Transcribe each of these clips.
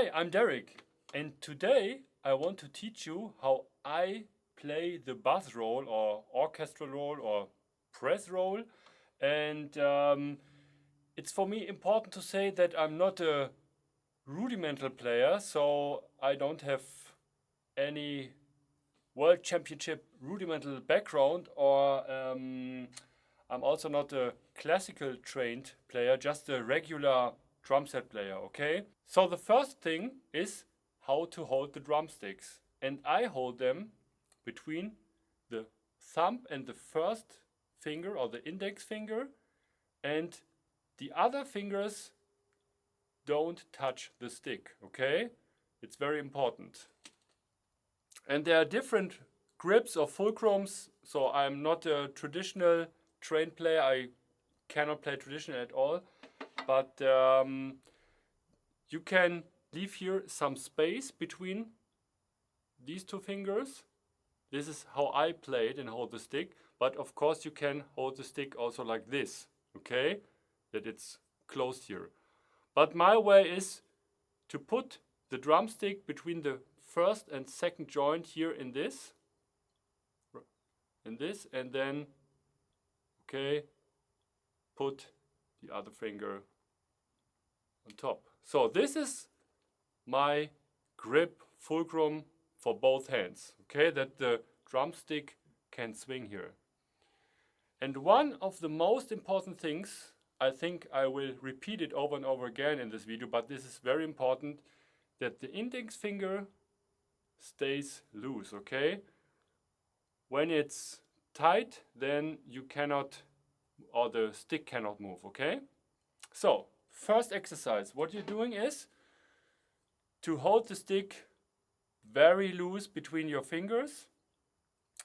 Hi, I'm Derek, and today I want to teach you how I play the bass roll or orchestral roll or press roll. And it's for me important to say that I'm not a rudimental player, so I don't have any world championship rudimental background, or I'm also not a classical trained player, just a regular drum set player, okay? So the first thing is how to hold the drumsticks. And I hold them between the thumb and the first finger or the index finger, and the other fingers don't touch the stick, okay? It's very important. And there are different grips or fulcrums, so I'm not a traditional trained player. I cannot play traditional at all, but you can leave here some space between these two fingers. This is how I play it and hold the stick, but of course you can hold the stick also like this, okay? That it's closed here. But my way is to put the drumstick between the first and second joint here in this, and then, okay, put the other finger on top. So this is my grip fulcrum for both hands, okay, that the drumstick can swing here. And one of the most important things, I think I will repeat it over and over again in this video, but this is very important, that the index finger stays loose, okay? When it's tight, then you cannot, or the stick cannot move, okay? So, first exercise, what you're doing is to hold the stick very loose between your fingers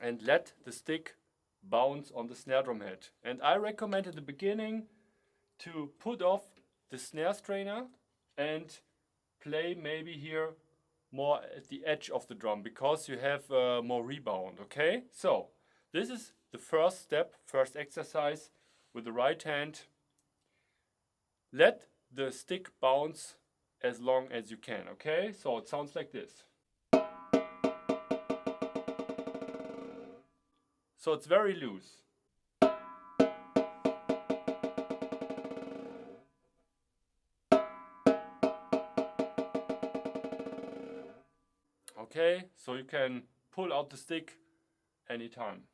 and let the stick bounce on the snare drum head. And I recommend at the beginning to put off the snare strainer and play maybe here more at the edge of the drum, because you have more rebound, okay? So this is the first step, first exercise with the right hand. Let the stick bounce as long as you can, okay? So it sounds like this. So it's very loose. Okay, so you can pull out the stick anytime.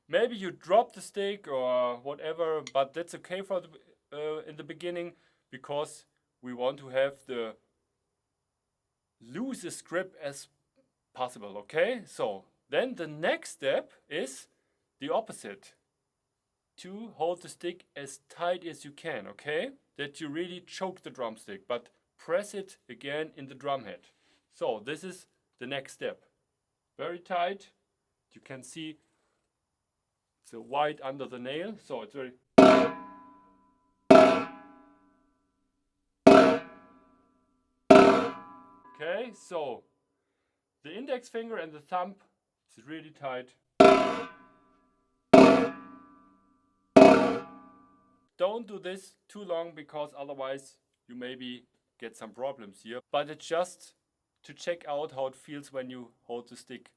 Maybe you drop the stick or whatever, but that's okay for the, in the beginning, because we want to have the loosest grip as possible, okay? So then the next step is the opposite. To hold the stick as tight as you can, okay? That you really choke the drumstick, but press it again in the drum head. So this is the next step. Very tight. You can see it's white under the nail, so it's very... Okay, so the index finger and the thumb is really tight. Don't do this too long, because otherwise you maybe get some problems here. But it's just to check out how it feels when you hold the stick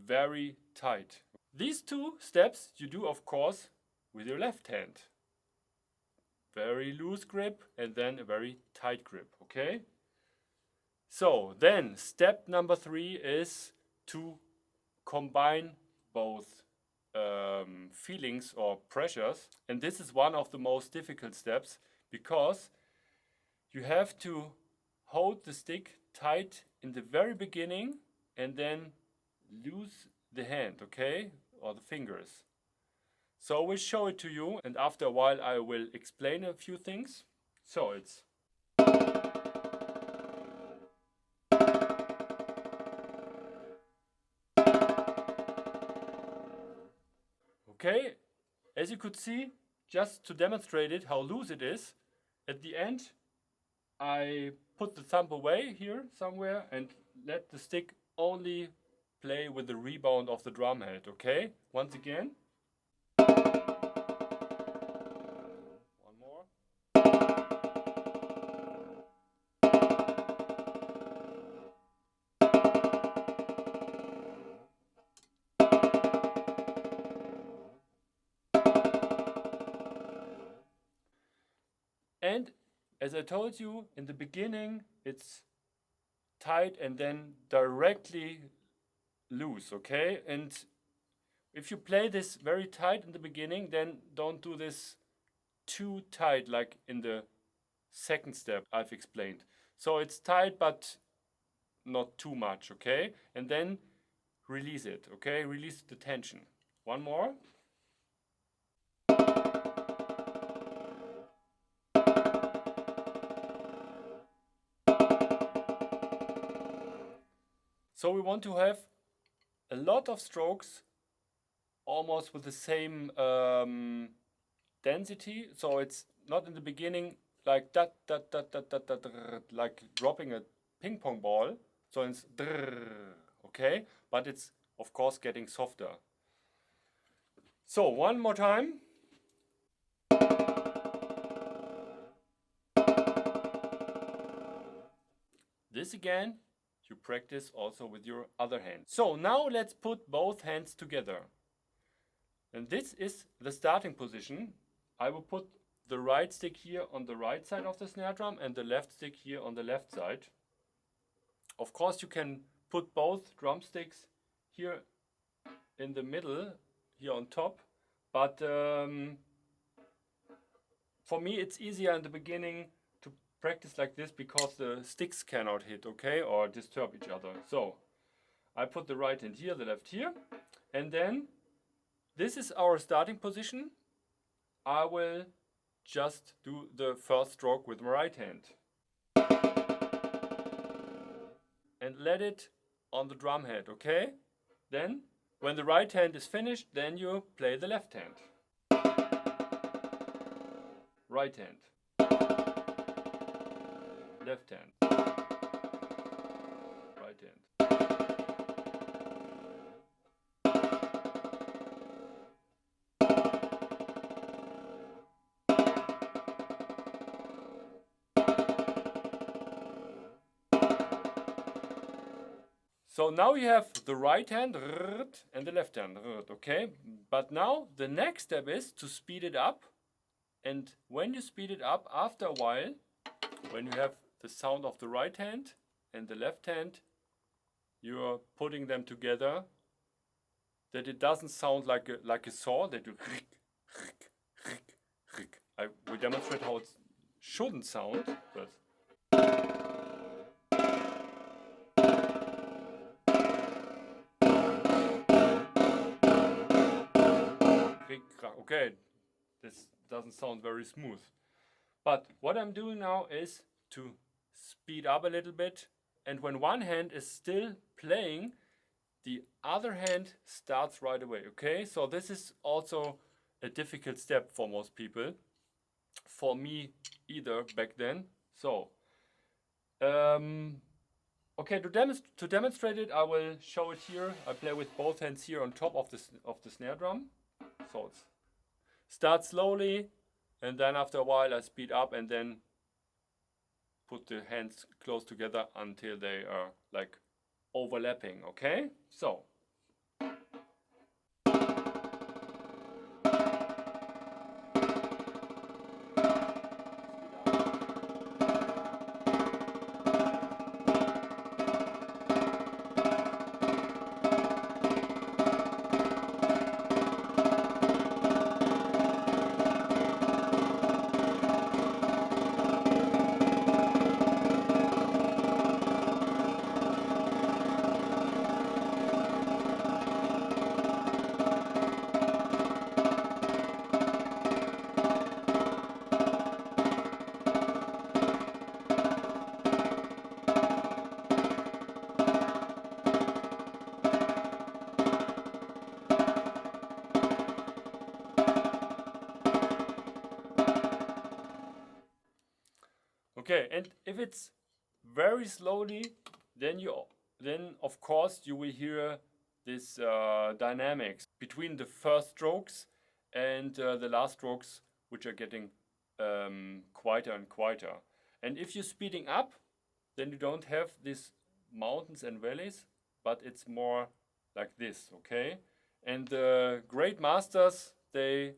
very tight. These two steps you do, of course, with your left hand. Very loose grip and then a very tight grip, okay? So then step number 3 is to combine both feelings or pressures. And this is one of the most difficult steps, because you have to hold the stick tight in the very beginning and then loose the hand, okay, or the fingers. So we'll show it to you, and after a while I will explain a few things. So it's... Okay, as you could see, just to demonstrate it, how loose it is, at the end I put the thumb away here somewhere and let the stick only play with the rebound of the drum head, okay? Once again. One more. as I told you in the beginning, it's tight and then directly loose, okay? And if you play this very tight in the beginning, then don't do this too tight like in the second step I've explained. So it's tight but not too much, okay? And then release it, okay? Release the tension. One more. So we want to have a lot of strokes almost with the same density. So it's not in the beginning like that, like dropping a ping pong ball. So it's okay, but it's of course getting softer. So one more time. This again, you practice also with your other hand. So now let's put both hands together. And this is the starting position. I will put the right stick here on the right side of the snare drum and the left stick here on the left side. Of course you can put both drumsticks here in the middle, here on top, but for me it's easier in the beginning to practice like this because the sticks cannot hit, okay, or disturb each other. So I put the right hand here, the left here, and then this is our starting position. I will just do the first stroke with my right hand and let it on the drum head, okay? Then when the right hand is finished, then you play the left hand. Right hand. Left hand. Right hand. So now you have the right hand and the left hand, okay? But now the next step is to speed it up. And when you speed it up, after a while, when you have the sound of the right hand and the left hand, you're putting them together, that it doesn't sound like a saw, that you I will demonstrate how it shouldn't sound, but okay, this doesn't sound very smooth. But what I'm doing now is to speed up a little bit, and when one hand is still playing, the other hand starts right away, okay? So this is also a difficult step for most people. For me either back then. So, okay, to demonstrate it, I will show it here. I play with both hands here on top of the snare drum. So it starts slowly, and then after a while I speed up and then put the hands close together until they are like overlapping, okay? So. Okay, and if it's very slowly, then of course you will hear this dynamics between the first strokes and the last strokes, which are getting quieter and quieter. And if you're speeding up, then you don't have these mountains and valleys, but it's more like this, okay? And the great masters, they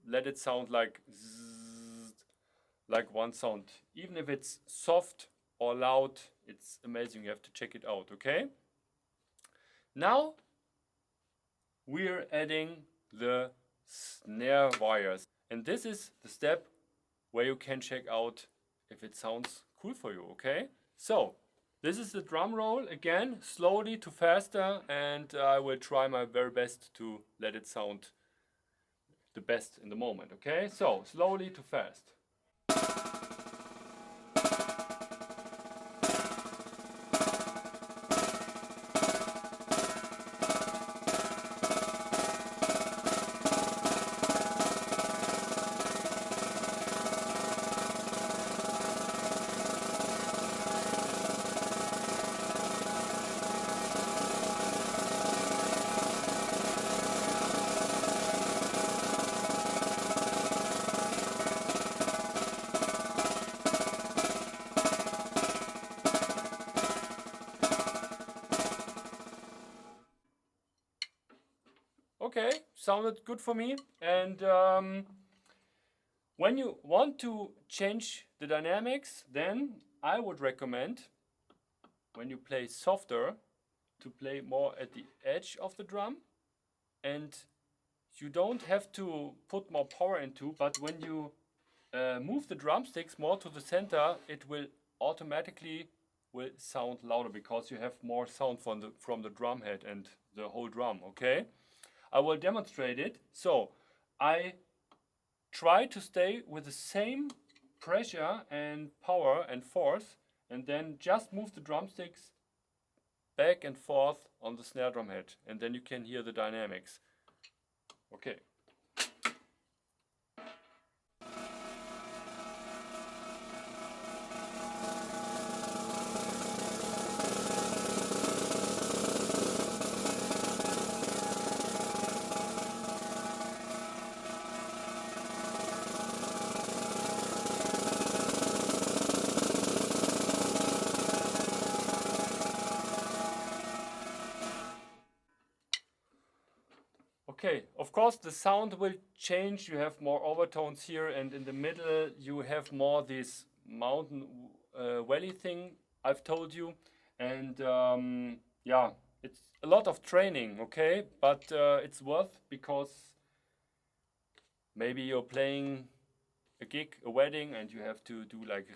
let it sound like zzz, like one sound. Even if it's soft or loud, it's amazing. You have to check it out, okay? Now we're adding the snare wires. And this is the step where you can check out if it sounds cool for you, okay? So, this is the drum roll, again, slowly to faster, and I will try my very best to let it sound the best in the moment, okay? So, slowly to fast. Okay, sounded good for me. And when you want to change the dynamics, then I would recommend, when you play softer, to play more at the edge of the drum. And you don't have to put more power into, but when you move the drumsticks more to the center, it will automatically sound louder because you have more sound from the drum head and the whole drum, okay? I will demonstrate it. So I try to stay with the same pressure and power and force, and then just move the drumsticks back and forth on the snare drum head, and then you can hear the dynamics. Okay. Okay, of course the sound will change. You have more overtones here, and in the middle you have more this mountain valley thing I've told you. And yeah, it's a lot of training, okay? But it's worth, because maybe you're playing a gig, a wedding, and you have to do like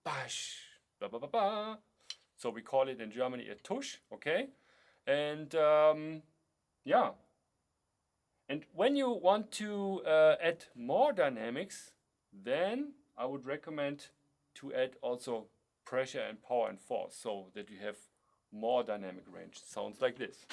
bash, blah, blah, blah, blah. So we call it in Germany a Tusch, okay? And yeah. And when you want to add more dynamics, then I would recommend to add also pressure and power and force, so that you have more dynamic range. Sounds like this.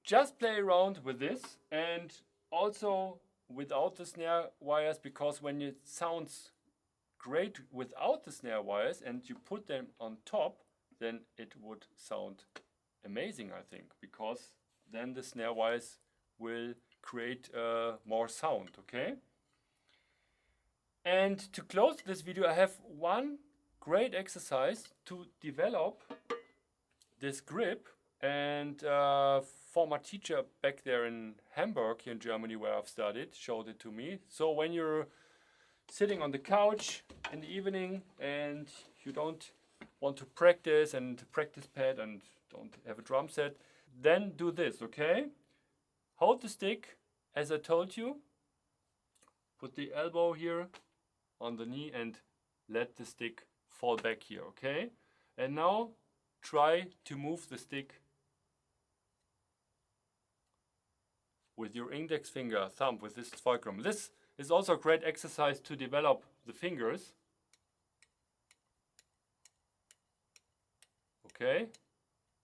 Just play around with this, and also without the snare wires, because when it sounds great without the snare wires and you put them on top, then it would sound amazing, I think, because then the snare wires will create more sound, okay? And to close this video, I have one great exercise to develop this grip. And former teacher back there in Hamburg, here in Germany, where I've studied, showed it to me. So when you're sitting on the couch in the evening and you don't want to practice and practice pad and don't have a drum set, then do this, okay? Hold the stick as I told you. Put the elbow here on the knee and let the stick fall back here, okay? And now try to move the stick with your index finger, thumb, with this fulcrum. This is also a great exercise to develop the fingers. Okay,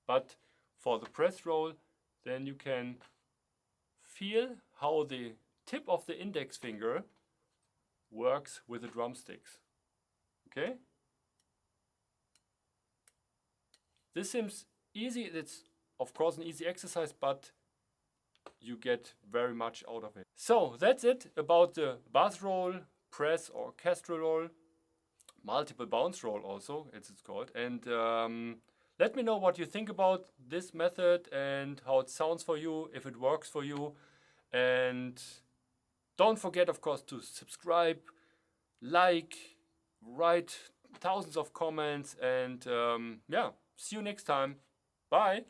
but for the press roll, then you can feel how the tip of the index finger works with the drumsticks. Okay? This seems easy. It's of course an easy exercise, but you get very much out of it. So that's it about the bass roll, press or orchestral roll, multiple bounce roll also, as it's called. And let me know what you think about this method and how it sounds for you, if it works for you. And don't forget, of course, to subscribe, like, write thousands of comments, and yeah, see you next time. Bye.